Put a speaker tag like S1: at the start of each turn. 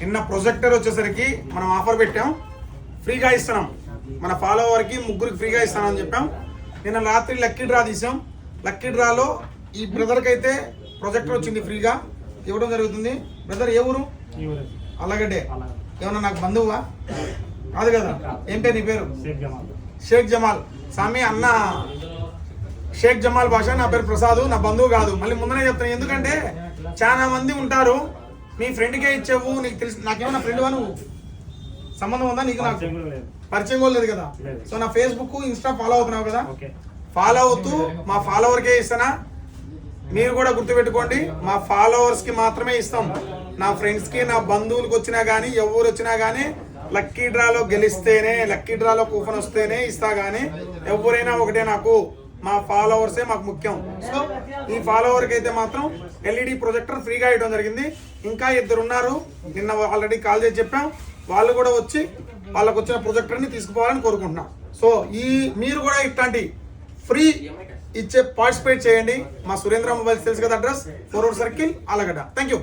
S1: నిన్న ప్రొజెక్టర్ వచ్చేసరికి మనం ఆఫర్ పెట్టాం, ఫ్రీగా ఇస్తున్నాం. మన ఫాలోవర్కి ముగ్గురికి ఫ్రీగా ఇస్తానని చెప్పాం. నిన్న రాత్రి లక్కీ డ్రా తీసాం. లక్కీ డ్రాలో ఈ బ్రదర్కి అయితే ప్రొజెక్టర్ వచ్చింది, ఫ్రీగా ఇవ్వడం జరుగుతుంది. బ్రదర్ ఏ ఊరు? అల్లగడ్డే. ఏమన్నా నాకు బంధువువా? కాదు కదా. ఏం పేరు నీ పేరు? షేక్ జమాల్. స్వామి అన్న షేక్ జమాల్ భాష, నా పేరు ప్రసాద్, నా బంధువు కాదు. మళ్ళీ ముందనే చెప్తాను, ఎందుకంటే చాలా మంది ఉంటారు, మీ ఫ్రెండ్కే ఇచ్చావు, నీకు తెలిసి నాకేమన్నా ఫ్రెండ్వా? నువ్వు సంబంధం ఉందా నీకు? నాకు పరిచయం కూడా లేదు కదా. సో నా ఫేస్బుక్ ఇన్స్టా ఫాలో అవుతున్నావు కదా, ఫాలో అవుతూ మా ఫాలోవర్కే ఇస్తానా. మీరు కూడా గుర్తుపెట్టుకోండి, మా ఫాలోవర్స్కి మాత్రమే ఇస్తాం. నా ఫ్రెండ్స్కి, నా బంధువులకు వచ్చినా కానీ, ఎవరు వచ్చినా కానీ లక్కీ డ్రాలో గెలిస్తేనే, లక్కీ డ్రాలో కూపన్ వస్తేనే ఇస్తా. కానీ ఎవరైనా ఒకటే, నాకు మా ఫాలోవర్సే మాకు ముఖ్యం. సో ఈ ఫాలోవర్కి అయితే మాత్రం ఎల్ఈడి ప్రొజెక్టర్ ఫ్రీగా ఇవ్వడం జరిగింది. ఇంకా ఇద్దరు ఉన్నారు, నిన్న ఆల్రెడీ కాల్ చేసి చెప్పాం, వాళ్ళు కూడా వచ్చి వాళ్ళకు వచ్చిన ప్రొజెక్టర్ని తీసుకుపోవాలని కోరుకుంటున్నాం. సో మీరు కూడా ఇట్లాంటి ఫ్రీ ఇచ్చే పార్టిసిపేట్ చేయండి. మా సురేంద్ర మొబైల్స్ తెలుసు కదా, address 4 road circle, Allagadda. Thank you.